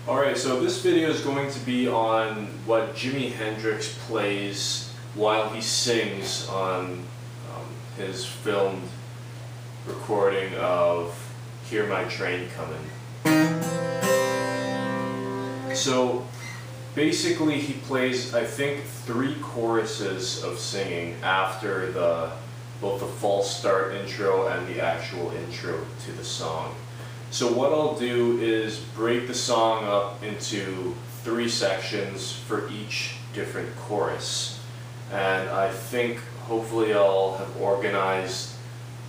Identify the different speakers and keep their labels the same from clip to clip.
Speaker 1: Alright, so this video is going to be on what Jimi Hendrix plays while he sings on his filmed recording of Hear My Train Comin'. So basically he plays, I think, 3 choruses of singing after both the false start intro and the actual intro to the song. So what I'll do is break the song up into 3 sections for each different chorus. And I think hopefully I'll have organized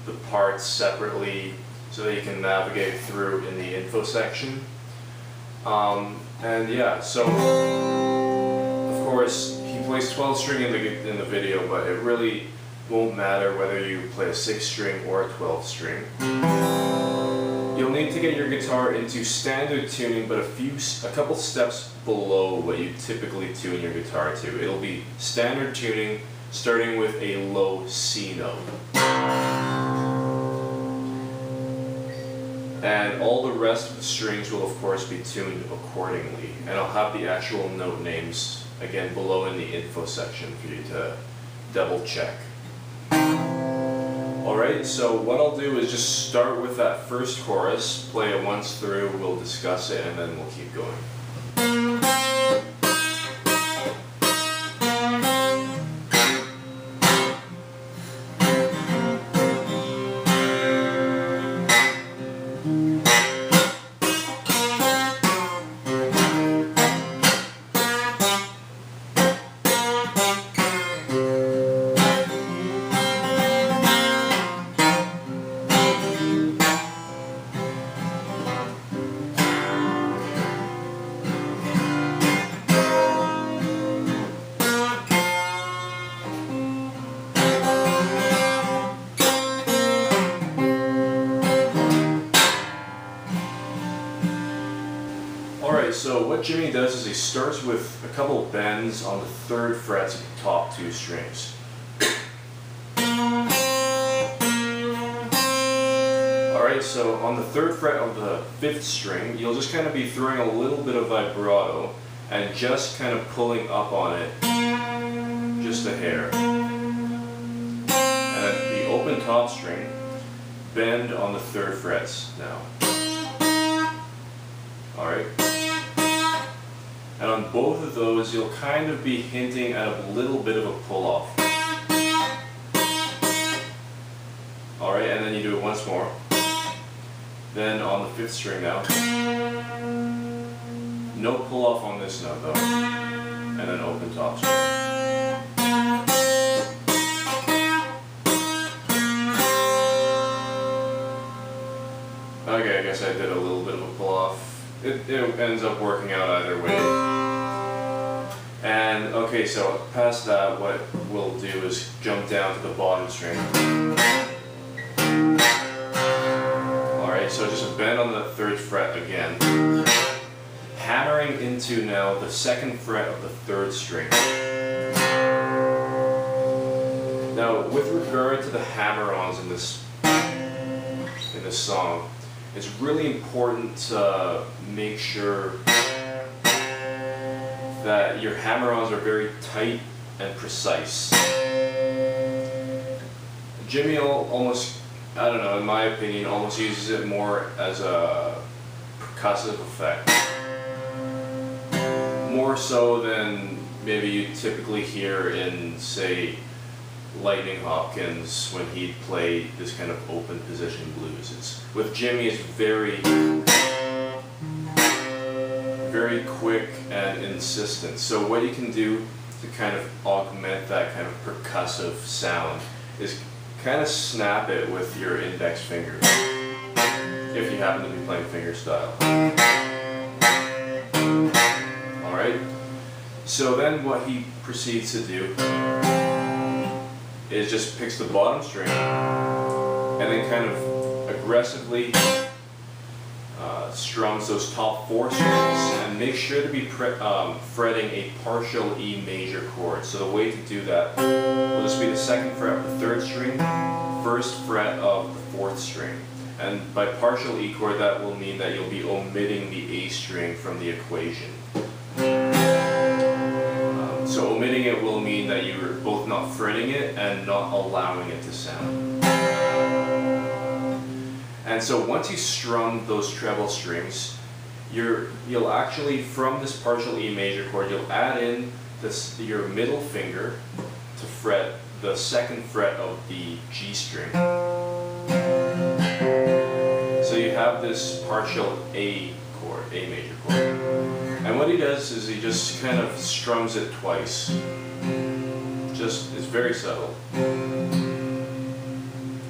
Speaker 1: the parts separately so that you can navigate through in the info section. And yeah, so of course he plays 12 string in the video, but it really won't matter whether you play a 6 string or a 12 string. You'll need to get your guitar into standard tuning, but a couple steps below what you typically tune your guitar to. It'll be standard tuning, starting with a low C note. And all the rest of the strings will of course be tuned accordingly. And I'll have the actual note names, again, below in the info section for you to double check. Alright, so what I'll do is just start with that first chorus, play it once through, we'll discuss it, and then we'll keep going. So what Jimmy does is he starts with a couple bends on the 3rd frets of the top 2 strings. Alright, so on the 3rd fret of the 5th string, you'll just kind of be throwing a little bit of vibrato and just kind of pulling up on it, just a hair. And at the open top string, bend on the 3rd frets now. Alright. And on both of those, you'll kind of be hinting at a little bit of a pull-off. Alright, and then you do it once more. Then on the 5th string now. No pull-off on this note though. And then open top string. Okay, I guess I did a little bit of a pull-off. It ends up working out either way. And okay, so past that, what we'll do is jump down to the bottom string. Alright, so just a bend on the 3rd fret again. Hammering into now the 2nd fret of the 3rd string. Now, with regard to the hammer-ons in this song, it's really important to make sure that your hammer-ons are very tight and precise. Jimmy almost, I don't know, in my opinion, almost uses it more as a percussive effect. More so than maybe you typically hear in, say, Lightning Hopkins when he'd play this kind of open position blues. With Jimmy, it's very quick and insistent. So what you can do to kind of augment that kind of percussive sound is kind of snap it with your index finger, if you happen to be playing fingerstyle. Alright, so then what he proceeds to do is just picks the bottom string and then kind of aggressively strums those top 4 strings and make sure to be fretting a partial E major chord. So the way to do that will just be the 2nd fret of the 3rd string, 1st fret of the 4th string. And by partial E chord, that will mean that you'll be omitting the A string from the equation. So omitting it will mean that you're both not fretting it and not allowing it to sound. And so once you strum those treble strings, you'll actually, from this partial E major chord, you'll add in your middle finger to fret the second fret of the G string. So you have this partial A chord, A major chord. And what he does is he just kind of strums it twice. It's very subtle.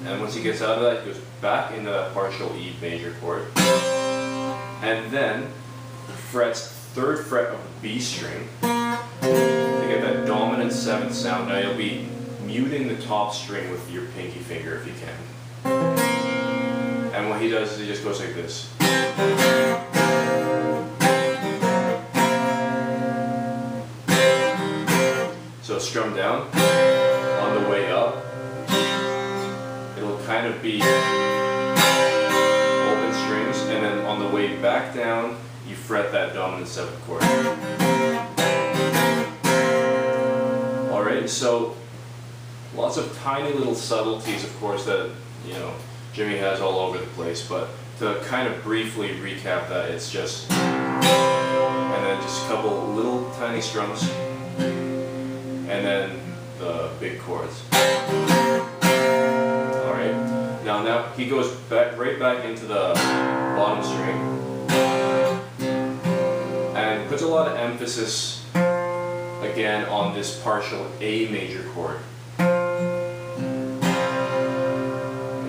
Speaker 1: And once he gets out of that, he goes back into that partial E major chord. And then frets third fret of the B string to get that dominant 7th sound. Now you'll be muting the top string with your pinky finger if you can. And what he does is he just goes like this. So strum down, on the way up, it'll kind of be open strings, and then on the way back down, you fret that dominant 7th chord. Alright, so lots of tiny little subtleties, of course, that Jimi has all over the place, but to kind of briefly recap that, it's just, and then just a couple little tiny strums, and then the big chords. Alright, now he goes right back into the bottom string and puts a lot of emphasis again on this partial A major chord. He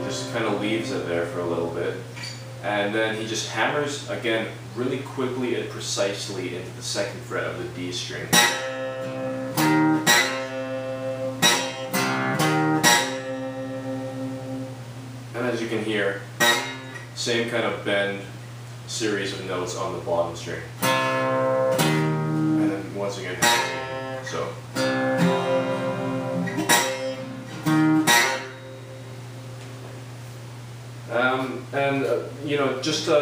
Speaker 1: just kind of leaves it there for a little bit, and then he just hammers again really quickly and precisely into the 2nd fret of the D string. As you can hear, same kind of bend series of notes on the bottom string. And then once again, so. Just to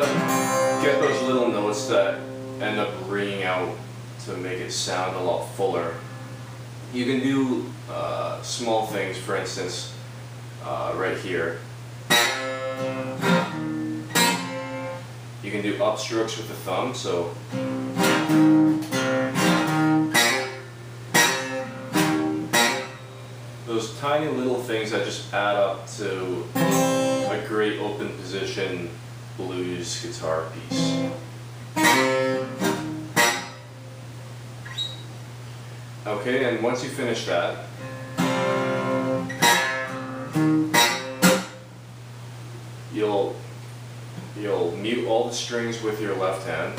Speaker 1: get those little notes that end up ringing out to make it sound a lot fuller, you can do small things, for instance, right here. You can do upstrokes with the thumb, so those tiny little things that just add up to a great open position blues guitar piece. Okay, and once you finish that, you'll mute all the strings with your left hand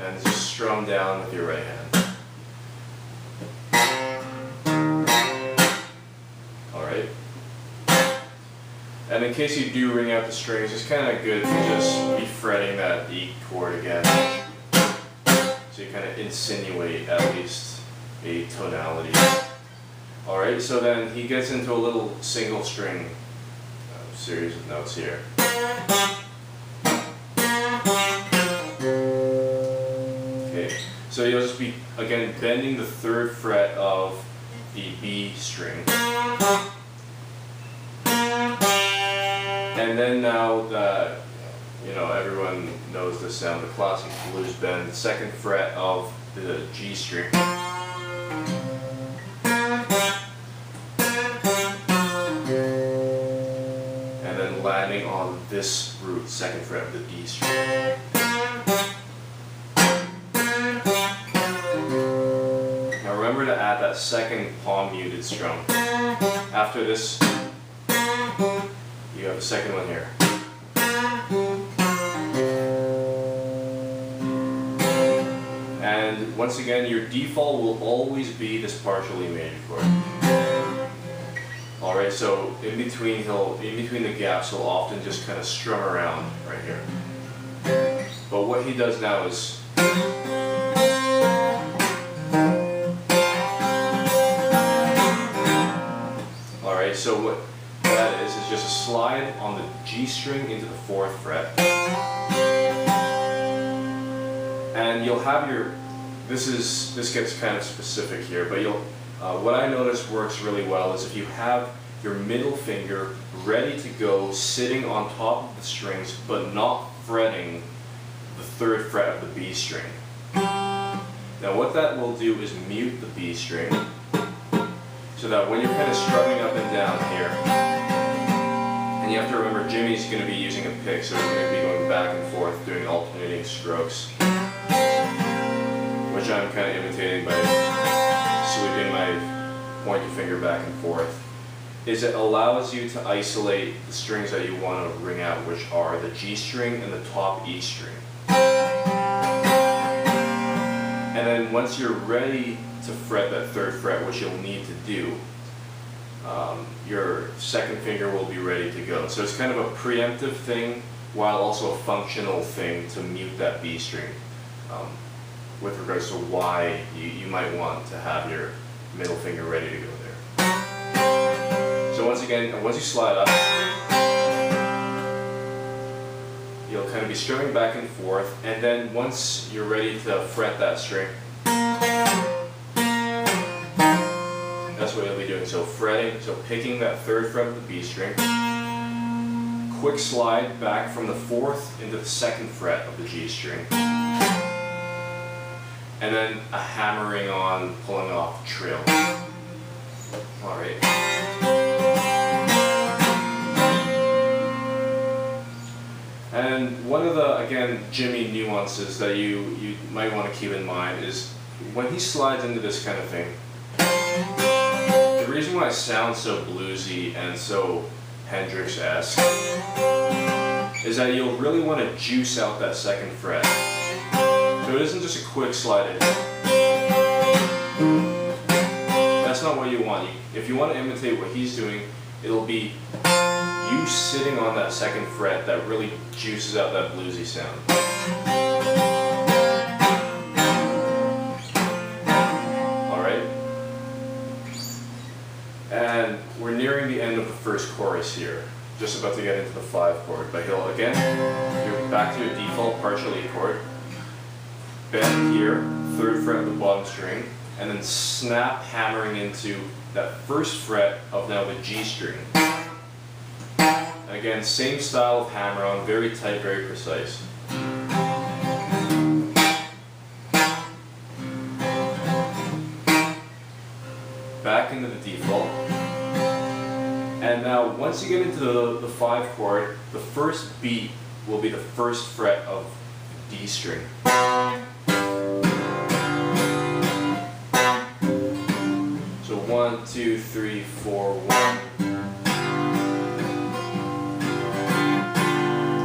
Speaker 1: and just strum down with your right hand. Alright. And in case you do ring out the strings, it's kind of good to just be fretting that E chord again. So you kind of insinuate at least a tonality. Alright, so then he gets into a little single string series of notes here. Okay, so you'll just be, again, bending the 3rd fret of the B string. And then now that, everyone knows the sound, the classic blues bend, the 2nd fret of the G string. And then landing on this root, 2nd fret of the D string. Now remember to add that 2nd palm muted strum. After this, you have a 2nd one here. And once again, your default will always be this partial E major chord. Alright, so in between the gaps, he'll often just kind of strum around right here. But what he does now is alright, so what that is just a slide on the G string into the 4th fret. And you'll have your, this gets kind of specific here, but what I notice works really well is if you have your middle finger ready to go, sitting on top of the strings, but not fretting the 3rd fret of the B string. Now what that will do is mute the B string, so that when you're kind of strumming up and down here, and you have to remember Jimmy's going to be using a pick, so he's going to be going back and forth doing alternating strokes, which I'm kind of imitating by sweeping my pointer finger back and forth, is it allows you to isolate the strings that you want to ring out, which are the G string and the top E string. And then once you're ready to fret that 3rd fret, which you'll need to do, your 2nd finger will be ready to go. So it's kind of a preemptive thing, while also a functional thing to mute that B string, with regards to why you might want to have your middle finger ready to go there. So once again, once you slide up, you'll kind of be strumming back and forth, and then once you're ready to fret that string, that's what you'll be doing. So fretting, so picking that 3rd fret of the B string, quick slide back from the 4th into the 2nd fret of the G string, and then a hammering on, pulling off trill. Alright. And one of the, again, Jimmy nuances that you might want to keep in mind is when he slides into this kind of thing, the reason why it sounds so bluesy and so Hendrix-esque is that you'll really want to juice out that 2nd fret. So it isn't just a quick slide in. That's not what you want. If you want to imitate what he's doing, it'll be you sitting on that 2nd fret that really juices out that bluesy sound. Alright? And we're nearing the end of the 1st chorus here. Just about to get into the 5 chord. But he'll, again, you're back to your default partial E chord. Bend here, 3rd fret of the bottom string, and then snap hammering into that 1st fret of now the G string. And again, same style of hammer on, very tight, very precise. Back into the default. And now once you get into the 5 chord, the 1st beat will be the 1st fret of the D string. So 1, 2, 3, 4, 1.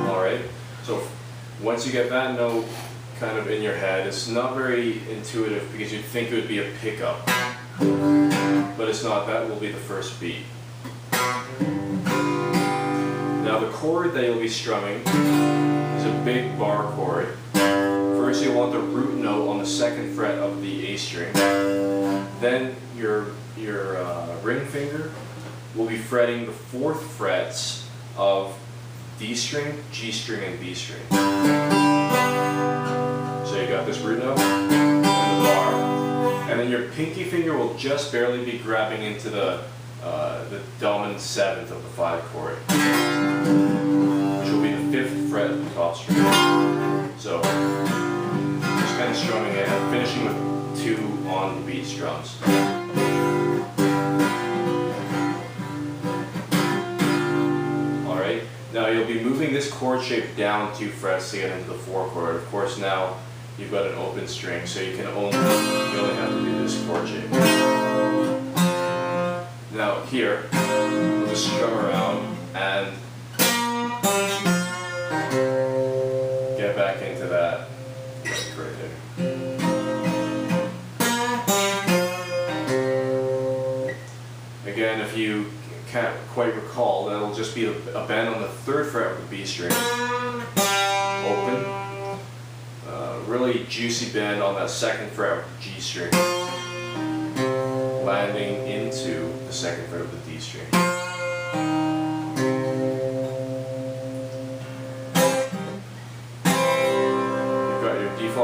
Speaker 1: Alright, so once you get that note kind of in your head, it's not very intuitive because you'd think it would be a pickup. But it's not, that will be the 1st beat. Now the chord that you'll be strumming is a big bar chord. First you'll want the root note on the 2nd fret of the A string. Then your ring finger will be fretting the 4th frets of D string, G string, and B string. So you got this root note and the bar, and then your pinky finger will just barely be grabbing into the dominant 7th of the 5 chord, which will be the 5th fret of the top string. So just kind of strumming it and finishing with 2 on the beat strums. Alright, now you'll be moving this chord shape down 2 frets to get into the 4 chord. Of course now you've got an open string, so you only have to do this chord shape. Now here, we'll just strum around and get back into that right there. Again, if you can't quite recall, that'll just be a bend on the 3rd fret of the B string. Open. Really juicy bend on that 2nd fret of the G string. Landing into the 2nd fret of the D string.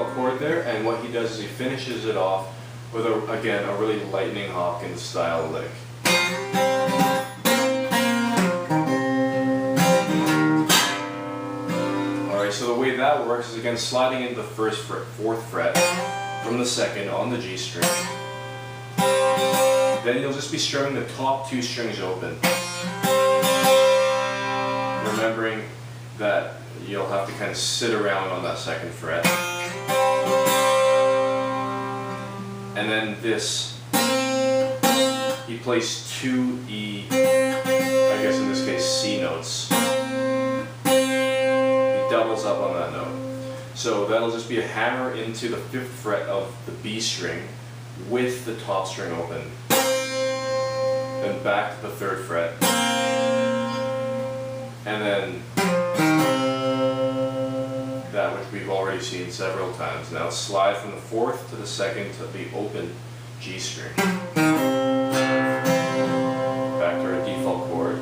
Speaker 1: default chord there, and what he does is he finishes it off with, again, a really Lightning Hopkins style lick. Alright, so the way that works is, again, sliding into the first fret, 4th fret from the 2nd on the G string. Then you'll just be strumming the top 2 strings open. Remembering that you'll have to kind of sit around on that 2nd fret. And then this, he plays 2 E, I guess in this case C notes. He doubles up on that note. So that'll just be a hammer into the 5th fret of the B string with the top string open. Then back to the 3rd fret. And then that which we've already seen several times. Now slide from the 4th to the 2nd to the open G string. Back to our default chord.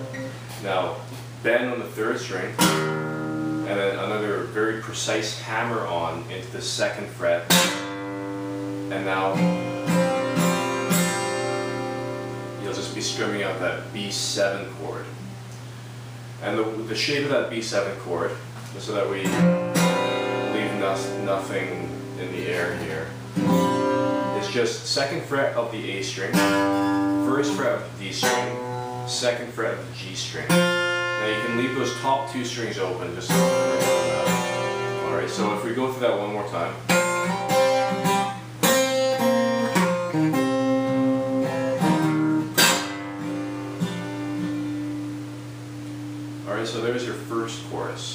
Speaker 1: Now bend on the 3rd string, and then another very precise hammer on into the 2nd fret. And now you'll just be strumming out that B7 chord. And the shape of that B7 chord, just so that we leave nothing in the air here, is just 2nd fret of the A string, 1st fret of the D string, 2nd fret of the G string. Now you can leave those top 2 strings open just so that. Alright, so if we go through that one more time. Alright, so there's your first chorus.